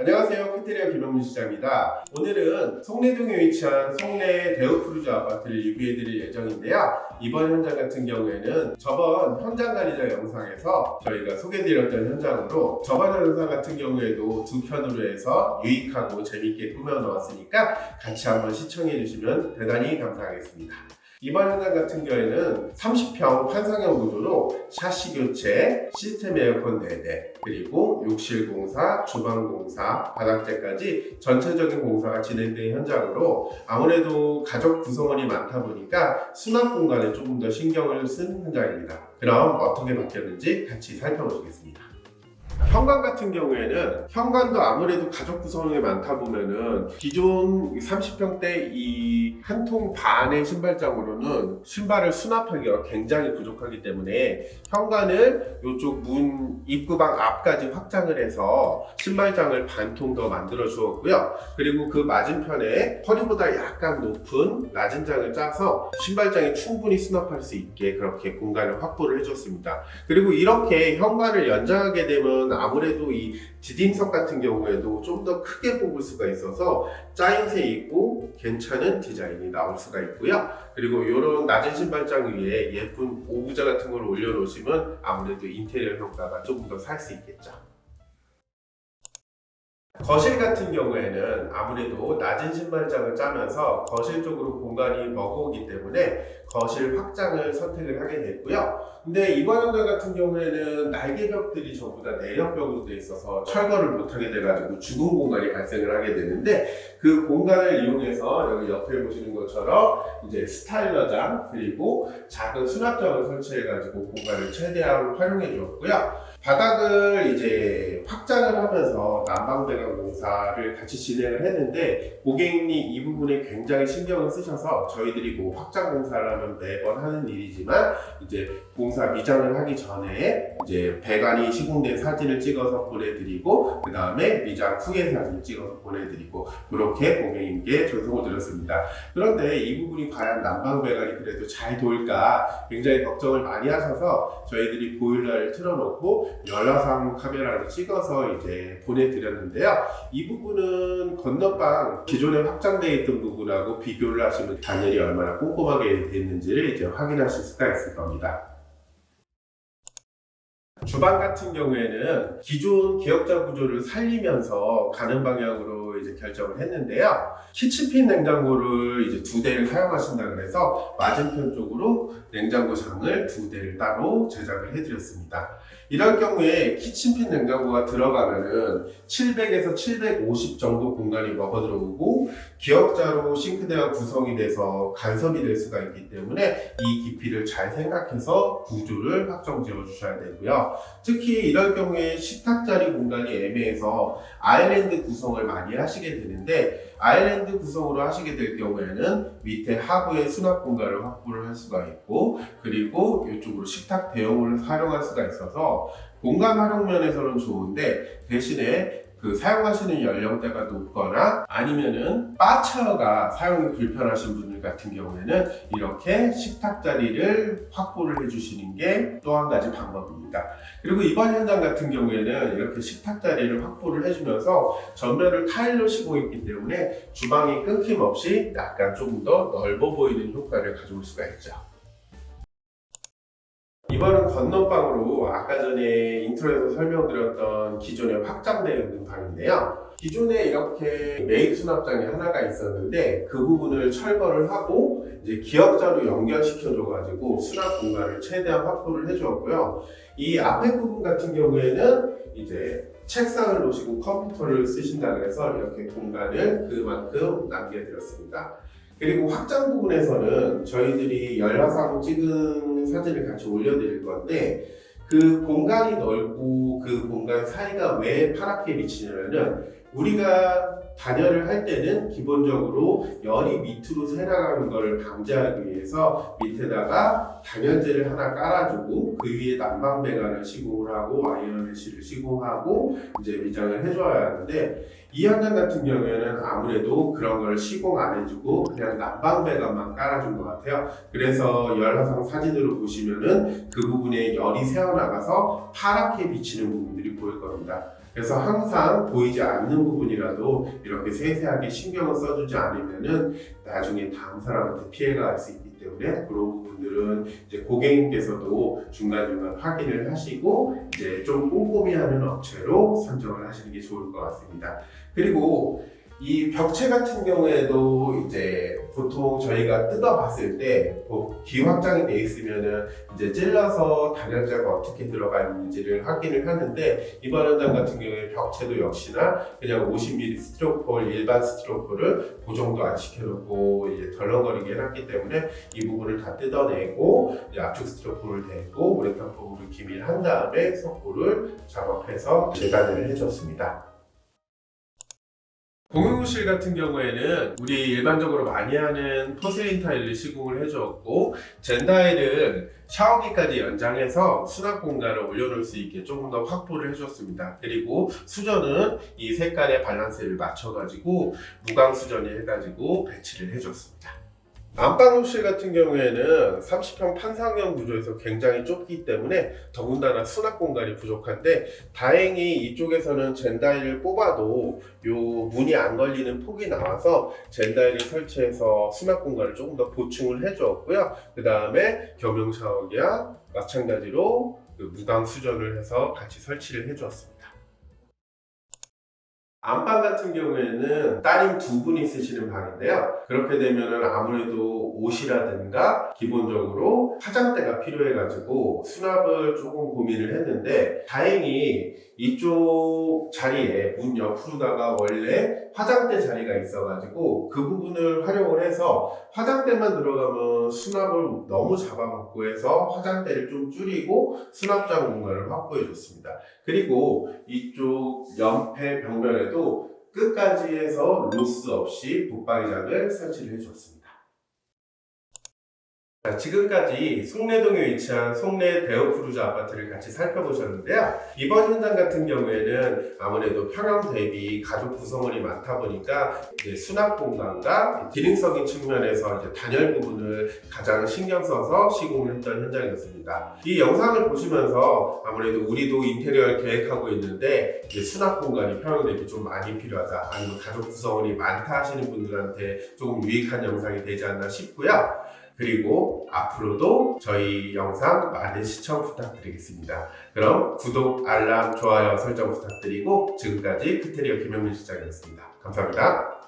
안녕하세요. 캐테리아 김영민 시장입니다. 오늘은 송내동에 위치한 송내 데우크루즈 아파트를 리뷰해드릴 예정인데요. 이번 현장 같은 경우에는 저번 현장 관리자 영상에서 저희가 소개해드렸던 현장으로 저번 영상 같은 경우에도 두 편으로 해서 유익하고 재밌게 꾸며놓았으니까 같이 한번 시청해주시면 대단히 감사하겠습니다. 이번 현장 같은 경우에는 30평 판상형 구조로 샤시 교체, 시스템 에어컨 4대, 그리고 욕실 공사, 주방 공사, 바닥재까지 전체적인 공사가 진행된 현장으로 아무래도 가족 구성원이 많다 보니까 수납 공간에 조금 더 신경을 쓴 현장입니다. 그럼 어떻게 바뀌었는지 같이 살펴보시겠습니다. 현관 같은 경우에는 현관도 아무래도 가족 구성원이 많다 보면은 기존 30평대 이 한 통 반의 신발장으로는 신발을 수납하기가 굉장히 부족하기 때문에 현관을 이쪽 문 입구방 앞까지 확장을 해서 신발장을 반 통 더 만들어 주었고요. 그리고 그 맞은편에 허리보다 약간 높은 낮은 장을 짜서 신발장이 충분히 수납할 수 있게 그렇게 공간을 확보를 해줬습니다. 그리고 이렇게 현관을 연장하게 되면 아무래도 이 디딤석 같은 경우에도 좀 더 크게 뽑을 수가 있어서 짜임새 있고 괜찮은 디자인이 나올 수가 있고요. 그리고 이런 낮은 신발장 위에 예쁜 오브제 같은 걸 올려놓으시면 아무래도 인테리어 효과가 조금 더 살 수 있겠죠. 거실 같은 경우에는 아무래도 낮은 신발장을 짜면서 거실 쪽으로 공간이 버거우기 때문에 거실 확장을 선택을 하게 됐고요. 근데 이번 현장 같은 경우에는 날개벽들이 전부 다 내력벽으로 되어 있어서 철거를 못하게 돼가지고 죽은 공간이 발생을 하게 되는데 그 공간을 이용해서 여기 옆에 보시는 것처럼 이제 스타일러장 그리고 작은 수납장을 설치해가지고 공간을 최대한 활용해 주었고요. 바닥을 이제 확장을 하면서 난방배관 공사를 같이 진행을 했는데 고객님이 이 부분에 굉장히 신경을 쓰셔서 저희들이 뭐 확장 공사를 하면 매번 하는 일이지만 이제 공사 미장을 하기 전에 이제 배관이 시공된 사진을 찍어서 보내드리고 그 다음에 미장 후에 사진을 찍어서 보내드리고 그렇게 고객님께 전송을 드렸습니다. 그런데 이 부분이 과연 난방배관이 그래도 잘 돌까 굉장히 걱정을 많이 하셔서 저희들이 보일러를 틀어놓고 열화상 카메라를 찍어서 이제 보내드렸는데요. 이 부분은 건너방 기존에 확장되어 있던 부분하고 비교를 하시면 단열이 얼마나 꼼꼼하게 됐는지를 이제 확인하실 수가 있을 겁니다. 주방 같은 경우에는 기존 기역자 구조를 살리면서 가는 방향으로 이제 결정을 했는데요. 키친핀 냉장고를 이제 2대를 사용하신다 그래서 맞은편 쪽으로 냉장고장을 2대를 따로 제작을 해드렸습니다. 이럴 경우에 키친핀 냉장고가 들어가면은 700에서 750 정도 공간이 먹어 들어오고 기역자로 싱크대가 구성이 돼서 간섭이 될 수가 있기 때문에 이 깊이를 잘 생각해서 구조를 확정 지어 주셔야 되고요. 특히 이럴 경우에 식탁 자리 공간이 애매해서 아일랜드 구성을 많이 하시게 되는데 아일랜드 구성으로 하시게 될 경우에는 밑에 하부에 수납 공간을 확보를 할 수가 있고 그리고 이쪽으로 식탁 대용을 활용할 수가 있어서 공간 활용 면에서는 좋은데 대신에 그 사용하시는 연령대가 높거나 아니면은 바처가 사용이 불편하신 분들 같은 경우에는 이렇게 식탁 자리를 확보를 해주시는 게 또 한 가지 방법입니다. 그리고 이번 현장 같은 경우에는 이렇게 식탁 자리를 확보를 해주면서 전면을 타일로 씌고 있기 때문에 주방이 끊김없이 약간 조금 더 넓어 보이는 효과를 가져올 수가 있죠. 이번은 건너방으로 아까 전에 인트로에서 설명드렸던 기존에 확장되어 있는 방인데요. 기존에 이렇게 메인 수납장이 하나가 있었는데 그 부분을 철거를 하고 이제 기역자로 연결시켜줘가지고 수납 공간을 최대한 확보를 해주었고요. 이 앞에 부분 같은 경우에는 이제 책상을 놓으시고 컴퓨터를 쓰신다 그래서 이렇게 공간을 그만큼 남겨드렸습니다. 그리고 확장 부분에서는 저희들이 열화상 찍은 사진을 같이 올려드릴 건데 그 공간이 넓고 그 공간 사이가 왜 파랗게 비치냐면은 우리가 단열을 할 때는 기본적으로 열이 밑으로 새나가는 것을 방지하기 위해서 밑에다가 단열재를 하나 깔아주고 그 위에 난방배관을 시공을 하고 아이언 메쉬를 시공하고 이제 미장을 해줘야 하는데 이 현장 같은 경우에는 아무래도 그런 걸 시공 안 해주고 그냥 난방배관만 깔아준 것 같아요. 그래서 열화상 사진으로 보시면은 그 부분에 열이 새어나가서 파랗게 비치는 부분들이 보일 겁니다. 그래서 항상 보이지 않는 부분이라도 이렇게 세세하게 신경을 써주지 않으면은 나중에 다음 사람한테 피해가 갈 수 있기 때문에 그런 부분들은 이제 고객님께서도 중간중간 확인을 하시고 이제 좀 꼼꼼히 하는 업체로 선정을 하시는 게 좋을 것 같습니다. 그리고 이 벽체 같은 경우에도 이제 보통 저희가 뜯어봤을 때 비확장이 돼 있으면은 이제 찔러서 단열재가 어떻게 들어가 있는지를 확인을 하는데 이번 현장 같은 경우에 벽체도 역시나 그냥 50mm 스티로폴 일반 스티로폴을 고정도 안 시켜놓고 이제 덜렁거리게 해놨기 때문에 이 부분을 다 뜯어내고 이제 압축 스티로폴을 대고 우레탄 폼으로 기밀한 다음에 석고를 작업해서 재단을 해줬습니다. 공용실 같은 경우에는 우리 일반적으로 많이 하는 포슬린 타일을 시공을 해주었고 젠다일은 샤워기까지 연장해서 수납 공간을 올려놓을 수 있게 조금 더 확보를 해줬습니다. 그리고 수전은 이 색깔의 밸런스를 맞춰가지고 무광 수전이 해가지고 배치를 해줬습니다. 안방욕실 같은 경우에는 30평 판상형 구조에서 굉장히 좁기 때문에 더군다나 수납 공간이 부족한데 다행히 이쪽에서는 젠다일을 뽑아도 요 문이 안 걸리는 폭이 나와서 젠다일을 설치해서 수납 공간을 조금 더 보충을 해주었고요. 그 다음에 겸용 샤워기와 마찬가지로 무광 수전을 해서 같이 설치를 해주었습니다. 안방 같은 경우에는 따님 두 분이 쓰시는 방인데요. 그렇게 되면 아무래도 옷이라든가 기본적으로 화장대가 필요해가지고 수납을 조금 고민을 했는데 다행히 이쪽 자리에 문 옆으로다가 원래 화장대 자리가 있어가지고 그 부분을 활용을 해서 화장대만 들어가면 수납을 너무 잡아먹고 해서 화장대를 좀 줄이고 수납장 공간을 확보해 줬습니다. 그리고 이쪽 옆에 벽면에도 끝까지 해서 로스 없이 붙박이장을 설치를 해줬습니다. 지금까지 송내동에 위치한 송내 데어크루즈 아파트를 같이 살펴보셨는데요. 이번 현장 같은 경우에는 아무래도 평형 대비 가족 구성원이 많다 보니까 이제 수납 공간과 기능적인 측면에서 이제 단열 부분을 가장 신경 써서 시공을 했던 현장이었습니다. 이 영상을 보시면서 아무래도 우리도 인테리어를 계획하고 있는데 이제 수납 공간이 평형 대비 좀 많이 필요하다, 아니면 가족 구성원이 많다 하시는 분들한테 조금 유익한 영상이 되지 않나 싶고요. 그리고 앞으로도 저희 영상 많은 시청 부탁드리겠습니다. 그럼 구독, 알람, 좋아요 설정 부탁드리고 지금까지 크테리어 김영민 실장이었습니다. 감사합니다.